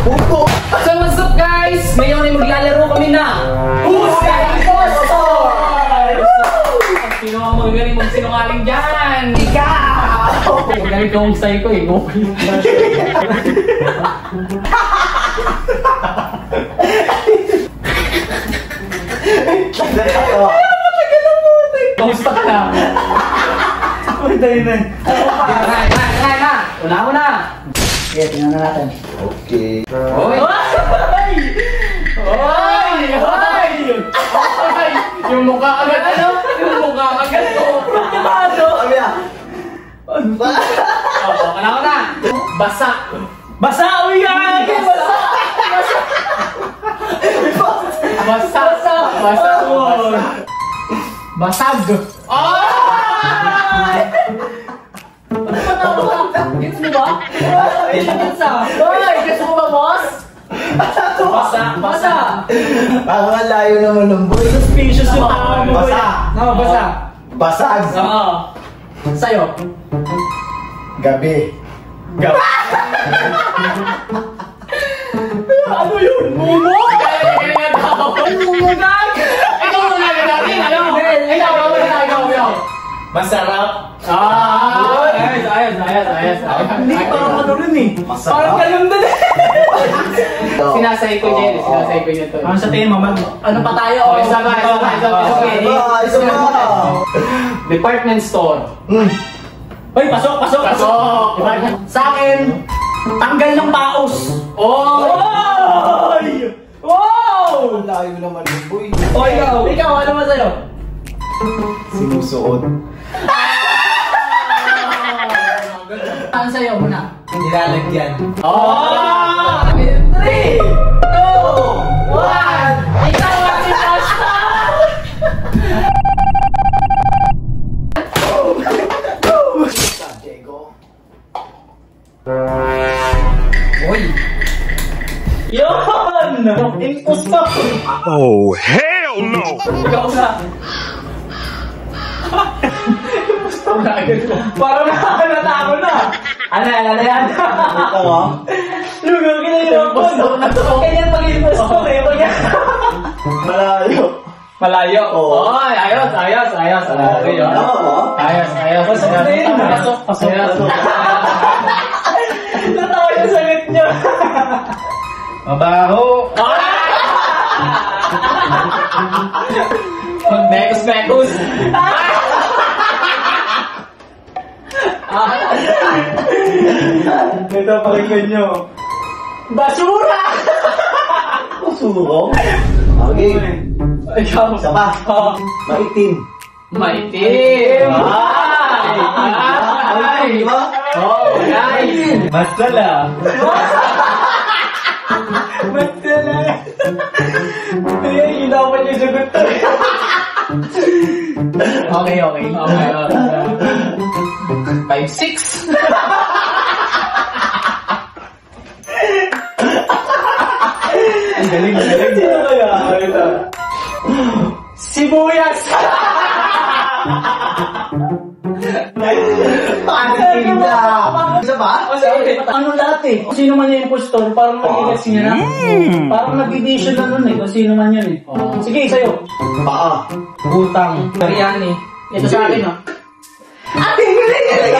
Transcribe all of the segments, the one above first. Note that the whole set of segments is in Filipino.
Puto! So what's up guys? Ngayon ay maglalaro kami na Husay Impostor! Sino ang magaling magsinungaling dyan? Ikaw! Magaling ka magsay ko eh. Kamusta ka na? Una mo na! Okay, tingnan na natin. Okay. Oy! Oy! Oy! Oy! Yung mukha agad ano? Yung mukha agad ko! Ano? Sabi ah! Oo, kana ko na! Basa! Basa! Uy! Basa! Basa! Basa! Basag! Ay! Gets mo ba? Gets ah! Ay! Gets mo ba, boss? Basa! Basa! Parang ang layo naman ng boy. Suspicious yung tawag mo. Basa! Oo, basa! Basag! Oo. Sa'yo? Gabi. Gabi. Ano yun? Mumo? Kaya daw. Mumo na! Ikaw muna ka natin, ano? Ikaw. Masarap. Ayos. Hindi parang ano rin eh. Masarap. Parang ganun din eh. Sinasay ko niya to. Ano sa tingin mo? Ano pa tayo? Isa ba? Department store. Uy, pasok! Sa akin, tanggal ng paos. Wow! Ang layo naman ng boy. Ikaw, ano ba sa'yo? Sinusuot. Ano sa'yo muna? Nilalagyan. 3, 2, 1! Ikaw ang si Pasta! Diego. Uy! Yun! Impostor! Oh, hell no! Ikaw na! Parang nakakalata ako na! Ano yan? Ito mo? Lugaw kinahirapan! Ganyan pag-impostor eh! Malayo! Oo. Oy! Ayos! Pasok! Natawa yung sagot niyo! Mabaho! Mag-mekos! Ito pakinggan nyo. Basura! Susurong? Okay. Ikaw. Isa pa. Maitim. Maitim! Ay! Di ba? Oh, nice! Masala. Masala! Hindi dapat yung sagot to. Okay. 5-6! Galing. Sino kaya? Sibuyas! Isa ba? Ano lahat eh? Kung sino man yung impostor, parang nag-i-guess niya na. Parang nag-i-vision na nun eh, kung sino man yun eh. Sige, sa'yo. Paa. Butang. Biryani. Ito sa akin oh. Ate, galing!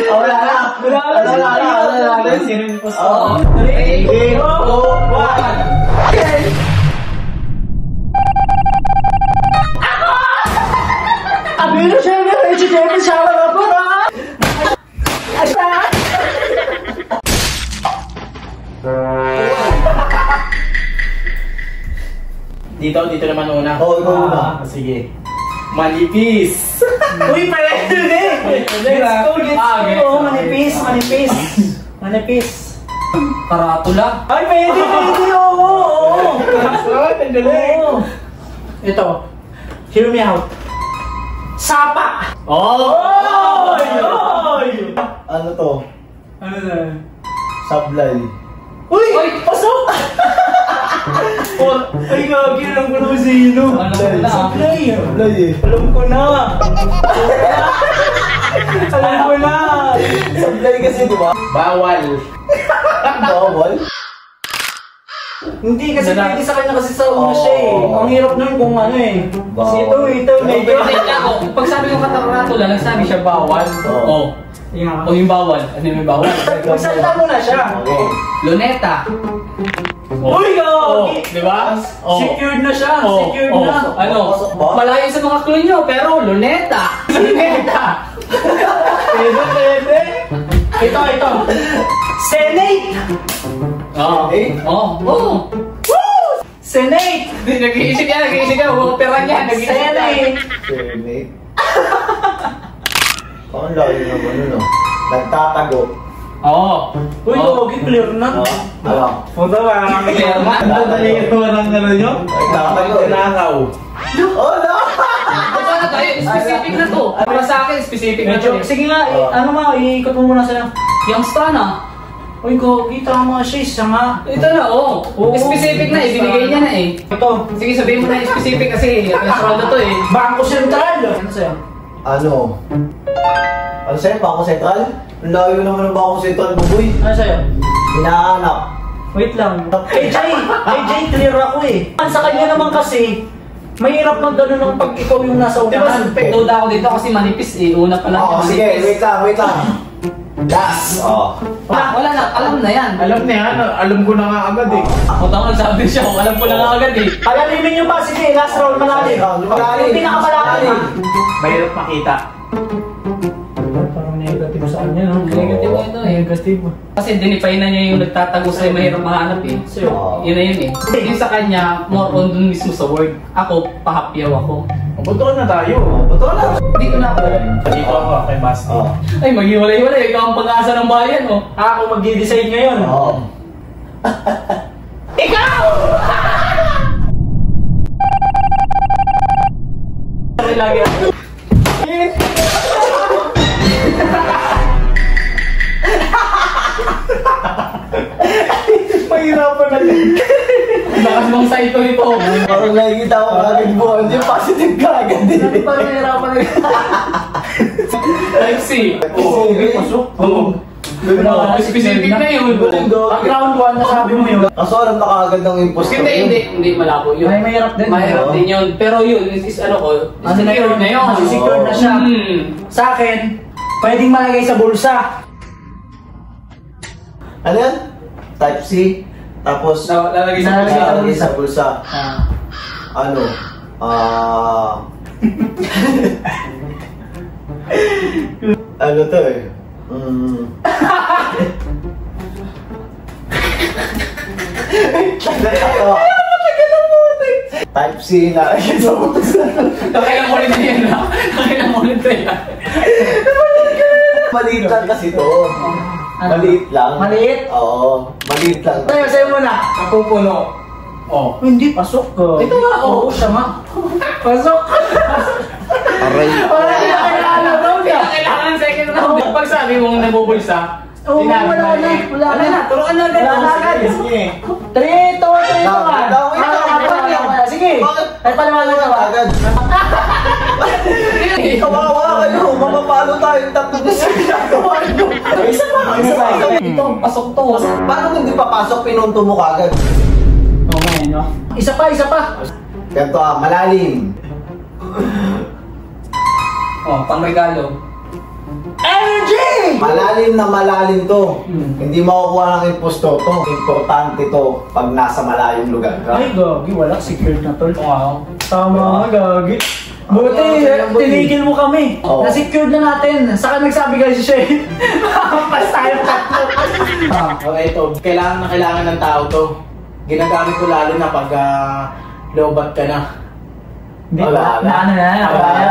Wala na. Sino yung impostor? 3, 2, 1! Abino siya na, vegetable siya na po na! Dito naman una. Oo, ikaw una. Sige. Manipis! Uy, pala yun eh! Let's go! Manipis. Karatula. Ay, pwede, oo! Ang galing. Oo. Ito, hear me out. Sapa! Ano to? Ano na? Sablay. Uy! Pasok! Ay, gagi, alam ko na kung sino. Ano na? Sablay. Sablay eh. Alam ko na. Alam ko na. Sablay kasi, di ba? Bawal. Bawal. Hindi kasi pwede sa kanya kasi sa una siya eh. Ang hirap nun kung ano eh. Bawal. Ito, medyo. Hindi ako. Pag sabi ko kataratula, nagsabi siya bawal. Oo. O yung bawal. Ano yung bawal? Magsalita mo na siya. Okay. Luneta. Uy, gagi! Di ba? Secured na siya. Secured na. Ano? Malayo sa mga clue nyo, pero luneta. Luneta. Pwede. Ito. Senate! Oo. Senate! Nag-iisip ka. Huwag pera niya. Senate! Senate. Ang layo naman ano? Nagtatago. Oo. Uy, gagi, clear na. Ano? Punta ba? Clear na. Ang dali ko ng ano nyo? Nagtatago. Tinakaw. Oh, no! Ito na tayo. Specific na to. Para sa akin, specific na to. Sige nga, ano ma, iikot mo muna sa'yo. Yung star Uy, gagi, tama siya, isa nga. Ito na, oo. Specific na, ibinigay niya na eh. Ito, Sige, sabihin mo na yung specific kasi restaurant to eh. Bangko Sentral. Ano sa'yo? Ano? Ano sa'yo? Bangko Sentral? Ang layo naman ng Bangko Sentral, buboy. Ano sa'yo? Hinahanap. Wait lang. AJ, clear ako eh. Sa kanya naman kasi, mahirap mag gano'n ng pag ikaw yung nasa unahan. Duda ako dito kasi manipis eh. Una pa lang. Oo, sige, wait lang. Last. Wala na, alam na yan. Alam na yan. Alam ko na nga agad eh. O tama, sabi siya, alam ko na nga agad eh. Alalimin nyo ba? Sige, last round malalim. Yung pinakamalalim. Mahirap makita. Parang negative sa kanya, no? Negative mo ito eh. Negative. Kasi dinipay na niya yung nagtatago sa'yo, mahirap mahanap eh. Sa'yo. Yun na yun eh. Yung sa kanya, more on dun mismo sa word. Ako, pahapyaw ako. Buto na tayo. Bato na. Dito na ako. Dito ako kay Basti. Ay, maghiwalay-walay. Ikaw ang pag-asa ng bayan, oh. Ako mag-decide ngayon. Oo. Ikaw! Lagi ako. Mahirapan na din. Lakas mong psycho ito. Parang nakikita ko kagad mo. Hindi positive ka agad eh. Parang nahirapan na rin. Type C. Pasok. Oo. Specific na yun. Ang round 1 na sabi mo yun. Kaso alam na kagad ng imposter. Hindi malabo yun. Ay, mahirap din. Mahirap din yun. Pero yun, is ano ko, secure na yun. Secure na siya. Hmm. Sa akin, pwedeng malagay sa bulsa. Ano yan? Type C. Tapos, Lalagay sa Lalagay lalagay sa bulsa. Ano? Ano to eh? Type C na sa bulsa. Nakailang ulit na yan ha? Nakailang ulit na yan. Maliit lang kasi to. Maliit lang. Maliit? Oo. Maliit lang. Sa'yo muna. Napupuno. Oh. Hindi, pasok ka. Ito nga, Oo, siya nga. Pasok. Aray. Wala na kailangan daw niya. Kailangan second round. Pag sabi mong nabubulsa, Oo, sinabi wala mo na. eh. Wala na. Turuan na agad. Wala na agad. Sige. 3, 2, 1. Sige. Ay, paliwanag ka ba? Agad. Kawawa kayo. Mapapalo tayo. Tatlo na siya ginagawa nyo. Isa pa. Ito, pasok to. Paano kung di papasok, pinunto mo kagad? Oo, ngayon, no? Isa pa. Ganito malalim. Oh, pangregalo. Energy! Malalim na malalim to. Hindi makukuha ng impostor to. Importante to pag nasa malayong lugar ka. Ay, gagi. Wala. Secured na tol. Wow. Tama nga, gagi. Buti, tinigil mo kami. Oo. Na-secured na natin. Saka nagsabi kasi siya eh. Pas tayo tatlo. Okay, ito. Kailangan ng tao to. Ginagamit ko lalo na pag lobat ka na. Hindi Wala ba? Ano na.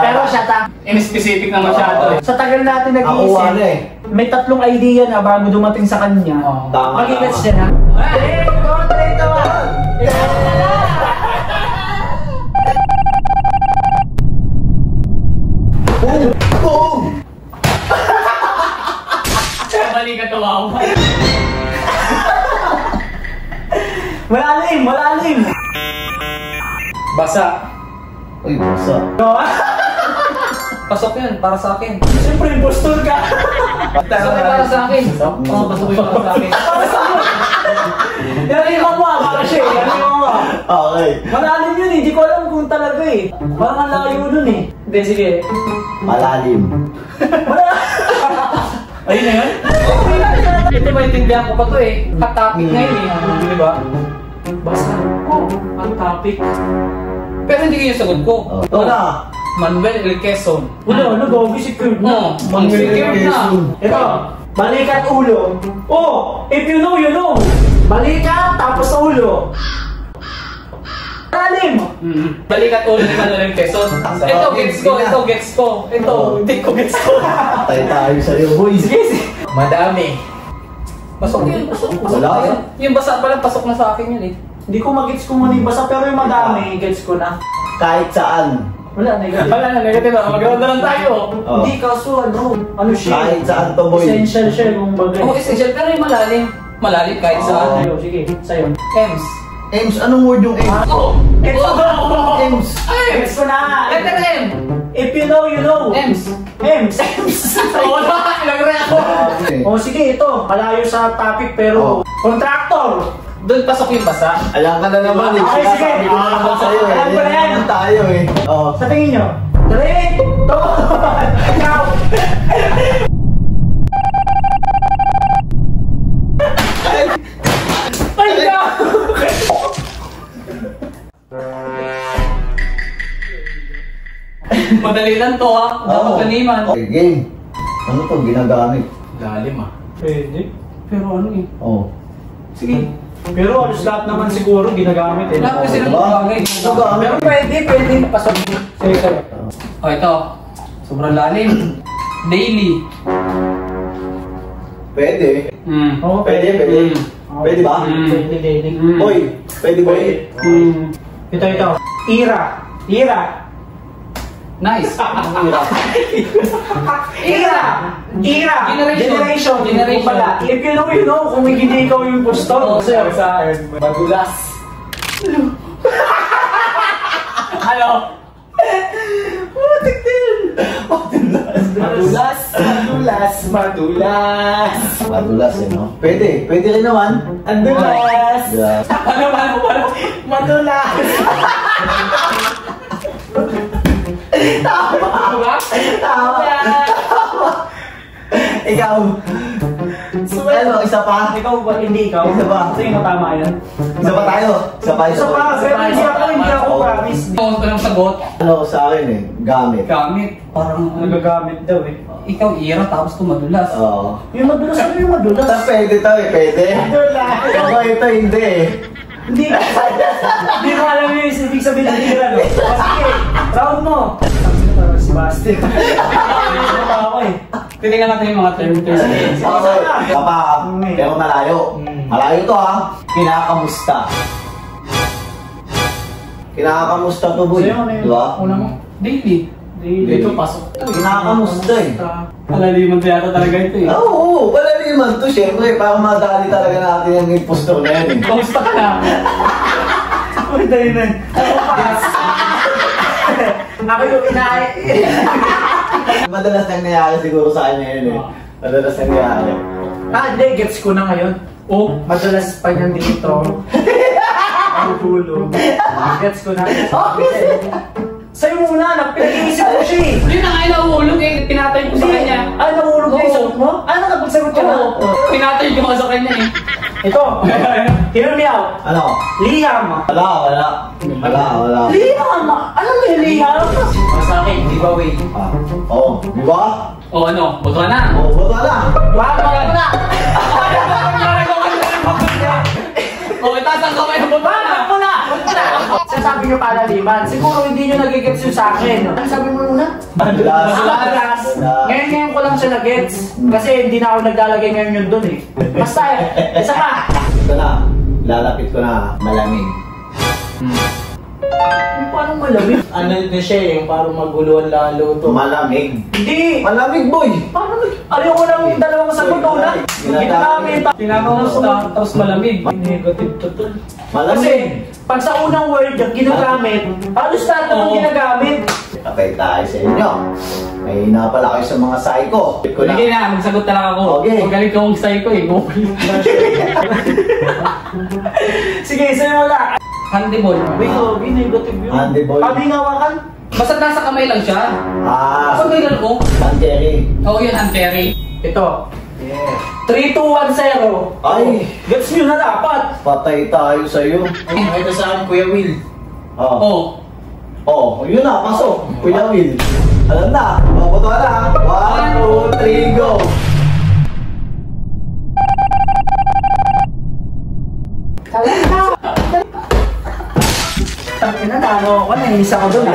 Pero siya In-specific na masyado eh. sa tagal natin Ako ano nag-iisip, eh. may tatlong idea na bago dumating sa kanya. Oo. Tama. Magigets siya na. Hey, kontrate naman! Boom! Balik ka tawawa. Malalim, malalim. Basa. Uy, basa. Pasok yan, para sa akin. Siyempre, impostor ka. Pasok yan para sa akin. Oo, pasok yan para sa akin. Yan yung mga para siya. Yan yung mga. Okay. Malalim yun eh. Hindi ko alam kung talaga eh. Parang ang layo nun eh. Hindi, sige. Malalim. Ayun na yun? Ito maintindihan ko pa to eh. Hot topic na yun eh. Di ba? Basta. Oh, hot topic. Pero hindi kayo sagot ko. Oh, ito na. Manuel L. Quezon. Wala, nag-obvi si Kurt na. Manuel L. Quezon. Ito, balikat ulo. Oh, if you know, you know. Balikat, tapos ulo. Malalim. Balikat ulo ni Manuel L. Quezon. Ito, gets ko. Ito, gets ko. Ito, hindi ko gets ko. Patay tayo sa'yo, boy. Madami. Pasok yun, pasok. Wala. Yung basa pa lang, pasok na sa akin yun eh. Hindi ko mag-gets kung ano yung basa, pero yung madami, gets ko na. Kahit saan. Wala, negative. Wala na, negative na. Magkaroon na lang tayo. Oh. Hindi, kaso ano siya? Kahit saan to, boy. Essential siya yung bagay. Oo, essential. Pero yung malalim. Malalim kahit saan. Sa'yo, sige, sa'yo. Ems. Ems, anong word yung Ems? Oo. Gets ko na! Ems. Gets ko na! Letter M. If you know, you know. Ems. Ems. Oo na, ilagray ako. O sige, ito. Malayo sa topic pero contractor. Doon pasok yung basa. Alam ka na naman eh. Okay, sige. Sinasabi ko na naman sa'yo eh. Alam ko na yan. Yan tayo eh. Oh. Sa tingin nyo, 3, 2, ikaw. Ay, no! Madali lang to ha. Dapat ganiman. Okay, game. Ano to, ginagamit? Lalim ah. Pwede. Pero ano eh. Oh. Sige. Pero halos lahat naman siguro ginagamit eh. Lahat kasi ng Diba? bagay. Ginagamit. Pero pwede pasok. Sige, sige. O ito. Sobrang lalim. Daily. Pwede. Oo, Pwede, pwede. Pwede ba? Pwede, pwede. Boy, pwede boy. Ito. Ira. Nice. Ira! Generation! Generation. Pala. If you know, you know. Kung hindi ikaw yung impostor. Sir, sa madulas. Ano? Putik din! Madulas. Madulas eh, no? Pwede rin naman. Andulas! Yeah. Ano? Madulas! Diba? Tama. Ikaw. Ano, isa pa? Ikaw ba? Hindi ikaw? Isa pa. Sa'yo na tama yan. Isa pa tayo. Isa pa. Isa pa, pero hindi ako promise. Ikaw ang sagot. Ano sa akin eh, gamit. Gamit. Parang Nagagamit daw eh. ikaw ira tapos tumadulas. Oo. Yung madulas, ano yung madulas? Pwede to eh, pwede. Madulas! Ako ito hindi eh. Hindi ko alam yung ibig sabihin ng tira, no? Sige, round mo! Parang si Basti. Ako eh. Tingnan natin yung mga terms. Okay. Papa, pero malayo. Malayo to ha. Kinakamusta. Kinakamusta to boy. Sa'yo, ano yun? Diba? Una mo? Daily. Dito, pasok to. Kinakamusta eh. Alaliman yata talaga ito eh. Oo, wala naman to. Siyempre, para madali talaga natin yung impostor na yan eh. Kamusta ka na? Uy, dahil na. Ako yung inaay. Madalas nangyayari siguro sa kanya yun eh. Madalas nangyayari. Hindi, gets ko na ngayon. Oh, Madalas pa niyan dito. Ang tulog. Gets ko na. Sa'yo muna, pinag-iisip ko siya eh. yun na nga yung nauulog eh. Pinatay ko sa kanya. Ay, nahulog na yung Oo. sagot mo? Ano, nakapagsagot ka na? Oo. Pinatay ko nga sa kanya eh. Ito, hear me out. Ano? Liam. Wala. Liam! Ano ba yung Liam? Sa akin, giveaway. Ah, oo. Di ba? O ano, buto na. Oo, bata na. Wag mo na! O, itaas ang kamay ng buto na. Wag mo na! Sasabi nyo palaliman. Siguro hindi nyo nagigets yun sa akin. Ano sabi mo muna? Madalas. Madalas. Ngayon ko lang siya nag-gets. Kasi hindi na ako naglalagay ngayon yun dun eh. Basta, isa pa. Ito na. Lalapit ko na malamig. Paano malamig? Ano na siya eh, yung parang maguluhan lalo to. Malamig. Hindi! Malamig, boy. Paano? Ayoko lang yung dalawang sagot una. Ginagamit. Tinakamusta, tapos malamig. Negative to tol. Kasi, Malamig. pag sa unang word yung ginagamit, halos lahat naman Oo. ginagamit. Patay tayo sa inyo. May hina pala kayo sa mga psycho. Ko na. Sige na, magsagot na lang ako. Okay. Magaling ka mong psycho eh. Sige, sa'yo wala. Handebol. Wait, negative yun. Handebol. Pwede ngawakan? Basta nasa kamay lang siya. Basta may laro. Panteri. Oo, yun, hand carry. Ito. 3, 2, 1, 0. Ay, Gets nyo na dapat. patay tayo sa'yo. Ito sa akin, Kuya Will. Oh. Oo. Oh, yun na, pasok. Kuya Will. Alam na, mabuto na. 1, 2, 3, go. Tangina na, ano ako, nainis ako doon.